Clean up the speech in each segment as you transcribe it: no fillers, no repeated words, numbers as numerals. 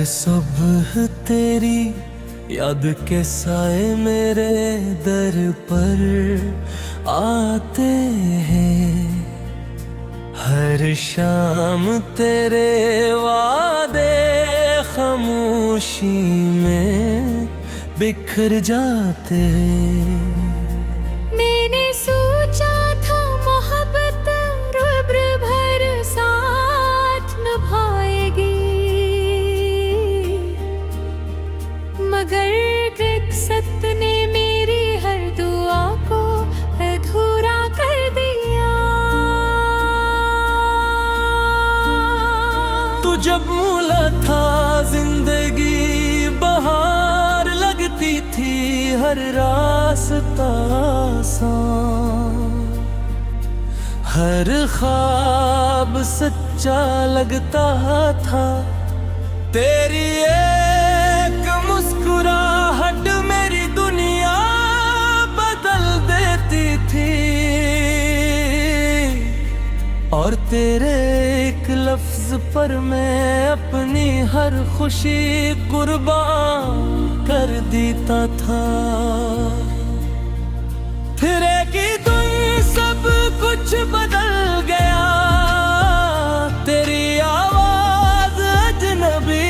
सुबह तेरी याद के साए मेरे दर पर आते हैं। हर शाम तेरे वादे खामोशी में बिखर जाते हैं। मैंने सोचा था मोहब्बत रुब्र भर साथ निभाएगी, मगर किस्मत ने मेरी हर दुआ को अधूरा कर दिया। तू जब मिला था जिंदगी बहार लगती थी, हर रास्ता आसान, हर ख्वाब सच्चा लगता था। तेरी एक मुस्कुराहट मेरी दुनिया बदल देती थी, और तेरे एक लफ्ज पर मैं अपनी हर खुशी कुर्बान कर देता था। फिर एक ही दिन सब कुछ बदल गया, तेरी आवाज अजनबी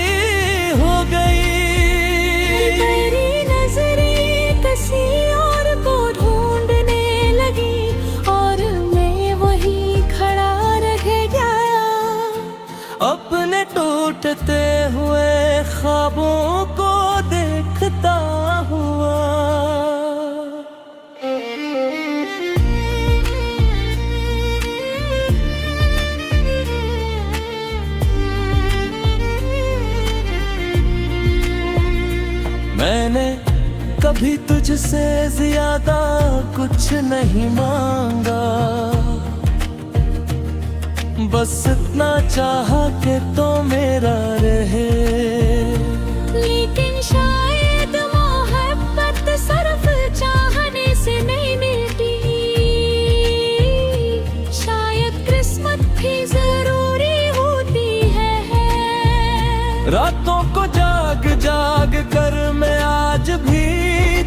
हो गई। तेरी नजरें किसी और को ढूंढने लगी, और मैं वहीं खड़ा रह गया, अपने टूटते हुए ख्वाबों को देखता हुआ। मैंने कभी तुझसे ज्यादा कुछ नहीं मांगा, बस इतना चाहा कि तो मेरा रहे। लेकिन शायद मोहब्बत सिर्फ चाहने से नहीं मिलती, शायद किस्मत भी जरूरी होती है। रातों को जाग जाग कर मैं आज भी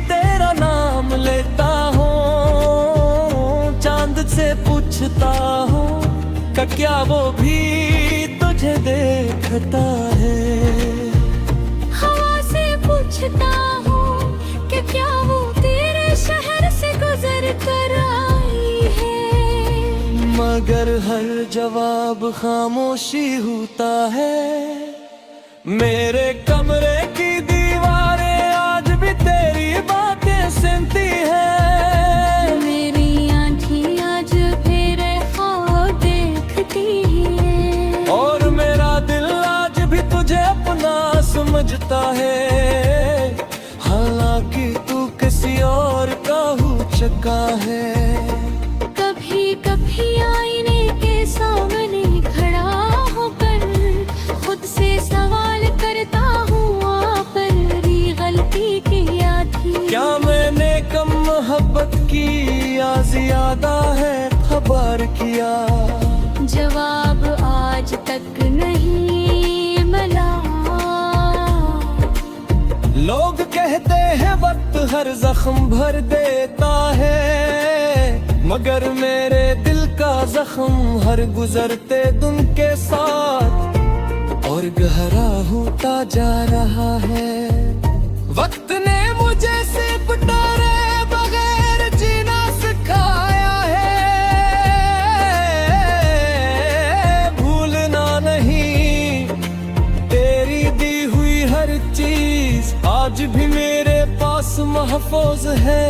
तेरा नाम लेता हूँ। चांद से पूछता हूँ कि क्या वो भी तुझे देखता है। हवा से पूछता हूँ कि क्या वो तेरे शहर से गुजर कर आई है, मगर हर जवाब खामोशी होता है। मेरे कमरे की दीवारें आज भी तेरी बातें सुनती है, मेरी आँखें आज फिर ख्वाब देखती है, और मेरा दिल आज भी तुझे अपना समझता है। हालांकि तू किसी और का हो चुका है। कभी कभी आईने के सामने खड़ा होकर खुद से सवाल करता हूँ, आपरी गलती क्या थी? क्या मैंने कम मोहब्बत की या ज्यादा है खबर किया? जवाब आज तक नहीं मिला। लोग कहते हैं वक्त हर जख्म भर देता है, मगर मेरे दिल का जख्म हर गुजरते दिन के साथ और गहरा होता जा रहा है। वक्त ने मुझे सिपटा रे बगैर जीना सिखाया है। भूलना नहीं तेरी दी हुई हर चीज आज भी मेरे पास महफूज है।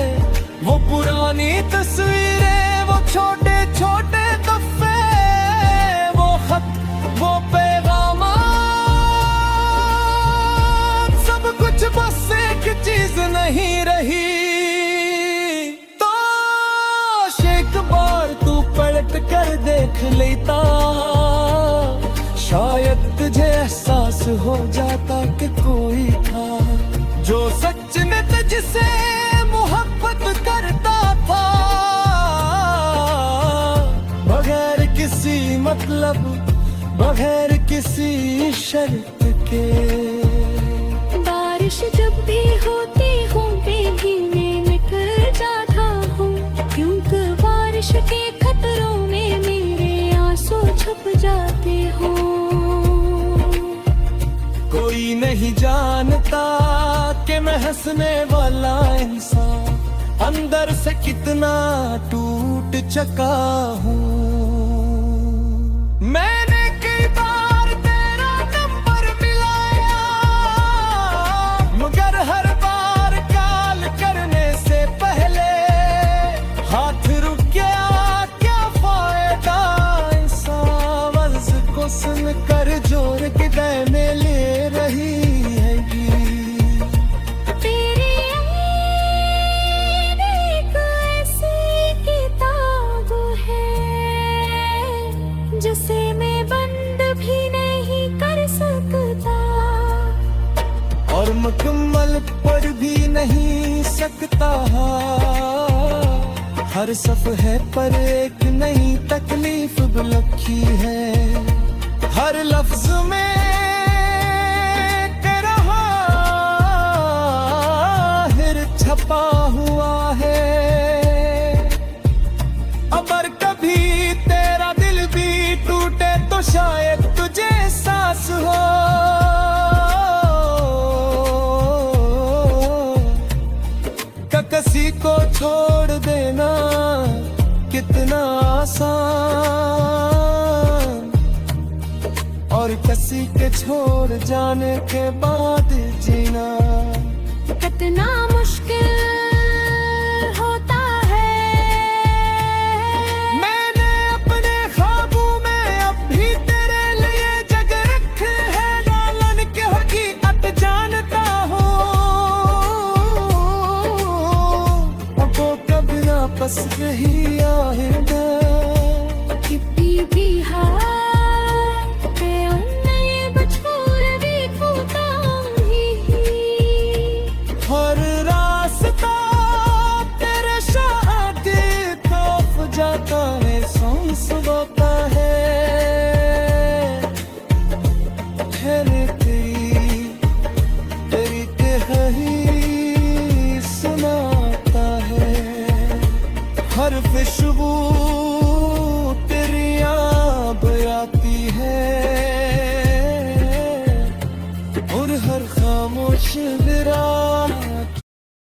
वो पुरानी तस्वीरें, वो छोटे छोटे दफ़े, वो खत, वो पैगाम, सब कुछ बस एक चीज नहीं रही। तो एक बार तू पलट कर देख लेता, शायद तुझे एहसास हो जाता कि कोई था जो सच में तुझसे मोहब्बत करता था, बगैर किसी मतलब, बगैर किसी शर्त के। नहीं जानता कि मैं हंसने वाला इंसान अंदर से कितना टूट चुका हूँ। मैंने कई बार तेरा नंबर मिलाया, मगर हर बार कॉल करने से पहले हाथ रुक गया। क्या फायदा इस आवाज को सुनकर जोर के में ले रही है तेरी एक ऐसी किताब है जिसे मैं बंद भी नहीं कर सकता, और मुकम्मल पढ़ भी नहीं सकता। हर सफ़े पर एक नई तकलीफ लिखी है, हर लफ्ज में तेरा हिर छपा हुआ है। अगर कभी तेरा दिल भी टूटे तो शायद तुझे एहसास हो कि किसी को छोड़ देना कितना आसान, और किसी के छोड़ जाने के बाद जीना कितना